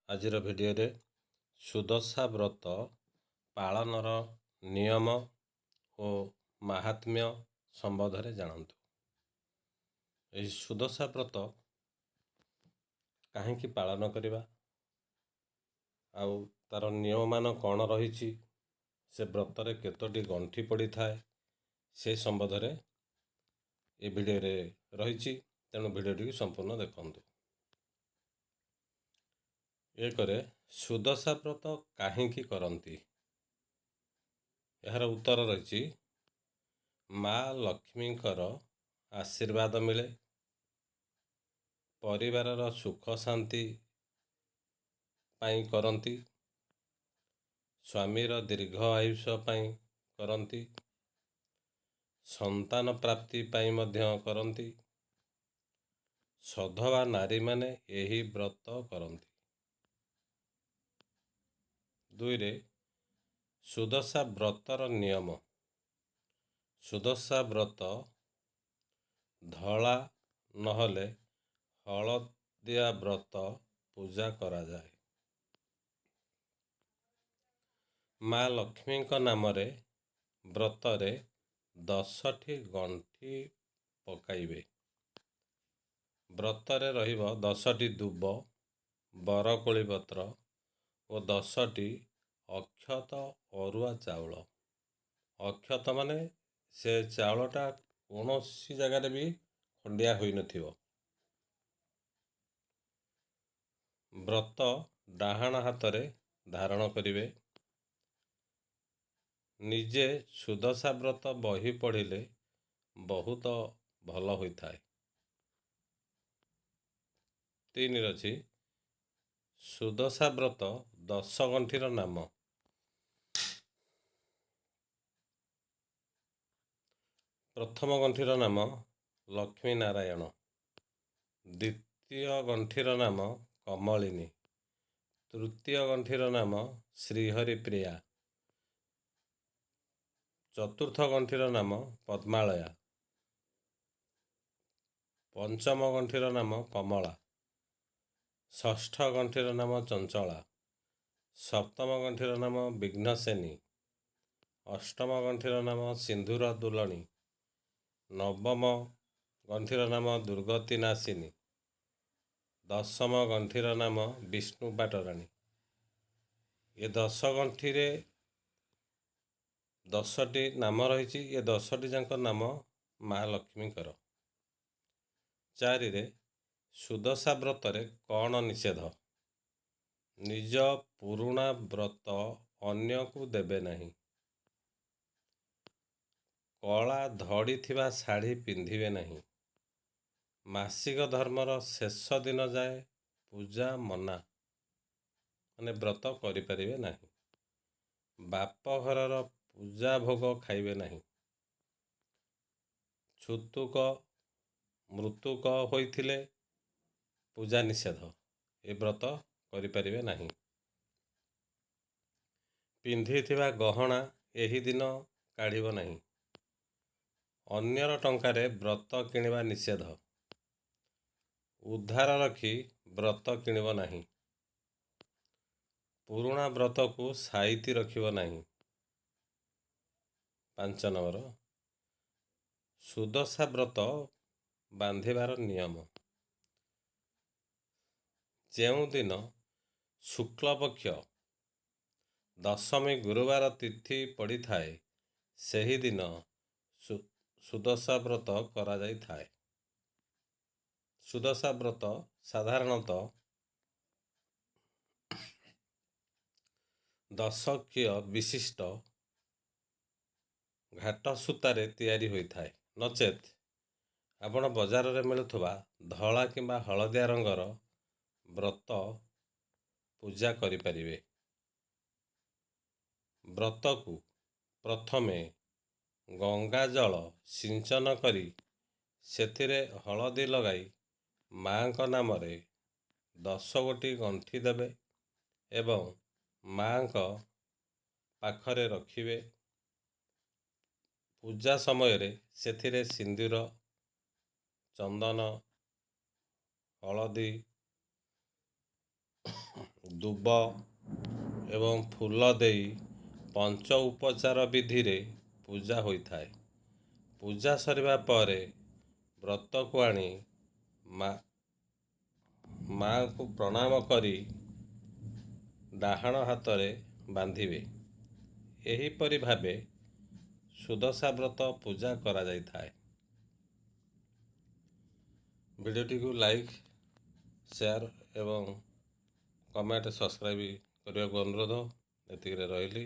ଆଜିର ଭିଡ଼ିଓରେ ସୁଦଶା ବ୍ରତ ପାଳନର ନିୟମ ଓ ମାହାତ୍ମ୍ୟ ସମ୍ବନ୍ଧରେ ଜାଣନ୍ତୁ। ଏହି ସୁଦଶା ବ୍ରତ କାହିଁକି ପାଳନ କରିବା ଆଉ ତାର ନିୟମମାନ କ'ଣ ରହିଛି, ସେ ବ୍ରତରେ କେତୋଟି ଗଣ୍ଠି ପଡ଼ିଥାଏ, ସେ ସମ୍ବନ୍ଧରେ ଏ ଭିଡ଼ିଓରେ ରହିଛି। ତେଣୁ ଭିଡ଼ିଓଟିକୁ ସମ୍ପୂର୍ଣ୍ଣ ଦେଖନ୍ତୁ। ଏକରେ ସୁଦଶା ବ୍ରତ କାହିଁକି କରନ୍ତି? ଏହାର ଉତ୍ତର ରହିଛି ମା ଲକ୍ଷ୍ମୀଙ୍କର ଆଶୀର୍ବାଦ ମିଳେ, ପରିବାରର ସୁଖ ଶାନ୍ତି ପାଇଁ କରନ୍ତି, ସ୍ୱାମୀର ଦୀର୍ଘ ଆୟୁଷ ପାଇଁ କରନ୍ତି, ସନ୍ତାନ ପ୍ରାପ୍ତି ପାଇଁ ମଧ୍ୟ କରନ୍ତି। ସଧବା ନାରୀମାନେ ଏହି ବ୍ରତ କରନ୍ତି। ଦୁଇରେ ସୁଦଶା ବ୍ରତର ନିୟମ। ସୁଦଶା ବ୍ରତ ଧଳା ନହେଲେ ହଳଦିଆ ବ୍ରତ ପୂଜା କରାଯାଏ। ମା ଲକ୍ଷ୍ମୀଙ୍କ ନାମରେ ବ୍ରତରେ 10ଟି ଗଣ୍ଠି ପକାଇବେ। ବ୍ରତରେ ରହିବ 10ଟି ଦୁବ, ବରକୋଳି ପତ୍ର ଓ 10ଟି ଅକ୍ଷତ ଅରୁଆ ଚାଉଳ। ଅକ୍ଷତ ମାନେ ସେ ଚାଉଳଟା କୌଣସି ଜାଗାରେ ବି ଖଣ୍ଡିଆ ହୋଇନଥିବ। ବ୍ରତ ଡାହାଣ ହାତରେ ଧାରଣ କରିବେ। ନିଜେ ସୁଦଶା ବ୍ରତ ବହି ପଢ଼ିଲେ ବହୁତ ଭଲ ହୋଇଥାଏ। 3ରେ ଅଛି ସୁଦଶା ବ୍ରତ 10 ଗଣ୍ଠିର ନାମ। ପ୍ରଥମ ଗଣ୍ଠିର ନାମ ଲକ୍ଷ୍ମୀ ନାରାୟଣ, ଦ୍ୱିତୀୟ ଗଣ୍ଠିର ନାମ କମଳିନୀ, ତୃତୀୟ ଗଣ୍ଠିର ନାମ ଶ୍ରୀହରିପ୍ରିୟା, ଚତୁର୍ଥ ଗଣ୍ଠିର ନାମ ପଦ୍ମାଳୟା, ପଞ୍ଚମ ଗଣ୍ଠିର ନାମ କମଳା, ଷଷ୍ଠ ଗଣ୍ଠିର ନାମ ଚଞ୍ଚଳା, ସପ୍ତମ ଗଣ୍ଠିର ନାମ ବିଘ୍ନସେନୀ, ଅଷ୍ଟମ ଗଣ୍ଠିର ନାମ ସିନ୍ଧୁର ଦୁଲଣୀ, ନବମ ଗଣ୍ଠିର ନାମ ଦୁର୍ଗତି ନାଶିନୀ, ଦଶମ ଗଣ୍ଠିର ନାମ ବିଷ୍ଣୁ ପାଟରାଣୀ। ଏ 10 ଗଣ୍ଠିରେ 10ଟି ନାମ ରହିଛି। ଏ 10ଟି ଯାକ ନାମ ମା ଲକ୍ଷ୍ମୀଙ୍କର। 4ରେ ସୁଦଶା ବ୍ରତରେ କ'ଣ ନିଷେଧ? ନିଜ ପୁରୁଣା ବ୍ରତ ଅନ୍ୟକୁ ଦେବେ ନାହିଁ। କଳା ଧଡ଼ି ଥିବା ଶାଢ଼ୀ ପିନ୍ଧିବେ ନାହିଁ। ମାସିକ ଧର୍ମର ଶେଷ ଦିନ ଯାଏ ପୂଜା ମନା, ମାନେ ବ୍ରତ କରିପାରିବେ ନାହିଁ। ବାପ ଘରର ପୂଜା ଭୋଗ ଖାଇବେ ନାହିଁ। ଛୁତୁକ ମୃତୁକ ହୋଇଥିଲେ ପୂଜା ନିଷେଧ, ଏ ବ୍ରତ କରିପାରିବେ ନାହିଁ। ପିନ୍ଧିଥିବା ଗହଣା ଏହି ଦିନ କାଢ଼ିବ ନାହିଁ। ଅନ୍ୟର ଟଙ୍କାରେ ବ୍ରତ କିଣିବା ନିଷେଧ। ଉଧାର ରଖି ବ୍ରତ କିଣିବ ନାହିଁ। ପୁରୁଣା ବ୍ରତକୁ ସାଇତି ରଖିବ ନାହିଁ। 5 ନମ୍ବର ସୁଦଶା ବ୍ରତ ବାନ୍ଧିବାର ନିୟମ। ଯେଉଁଦିନ ଶୁକ୍ଳପକ୍ଷ ଦଶମୀ ଗୁରୁବାର ତିଥି ପଡ଼ିଥାଏ, ସେହିଦିନ ସୁଦଶା ବ୍ରତ କରାଯାଇଥାଏ। ସୁଦଶା ବ୍ରତ ସାଧାରଣତଃ 10 ଖିଅ ବିଶିଷ୍ଟ ଘାଟ ସୂତାରେ ତିଆରି ହୋଇଥାଏ। ନଚେତ୍ ଆପଣ ବଜାରରେ ମିଳୁଥିବା ଧଳା କିମ୍ବା ହଳଦିଆ ରଙ୍ଗର ବ୍ରତ ପୂଜା କରିପାରିବେ। ବ୍ରତକୁ ପ୍ରଥମେ ଗଙ୍ଗା ଜଳ ସିଞ୍ଚନ କରି ସେଥିରେ ହଳଦୀ ଲଗାଇ ମାଙ୍କ ନାମରେ 10 ଗୋଟି ଗଣ୍ଠି ଦେବେ ଏବଂ ମାଙ୍କ ପାଖରେ ରଖିବେ। ପୂଜା ସମୟରେ ସେଥିରେ ସିନ୍ଦୁର, ଚନ୍ଦନ, ହଳଦୀ ଦୁବ ଏବଂ ଫୁଲ ଦେଇ ପଞ୍ଚ ଉପଚାର ବିଧିରେ ପୂଜା ହୋଇଥାଏ। ପୂଜା ସରିବା ପରେ ବ୍ରତକୁ ଆଣି ମା'ଙ୍କୁ ପ୍ରଣାମ କରି ଡାହାଣ ହାତରେ ବାନ୍ଧିବେ। ଏହିପରି ଭାବେ ସୁଦଶା ବ୍ରତ ପୂଜା କରାଯାଇଥାଏ। ଭିଡ଼ିଓଟିକୁ ଲାଇକ୍, ସେୟାର ଏବଂ କମେଣ୍ଟ, ସବସ୍କ୍ରାଇବ୍ କରିବାକୁ ଅନୁରୋଧ। ଏତିକିରେ ରହିଲି।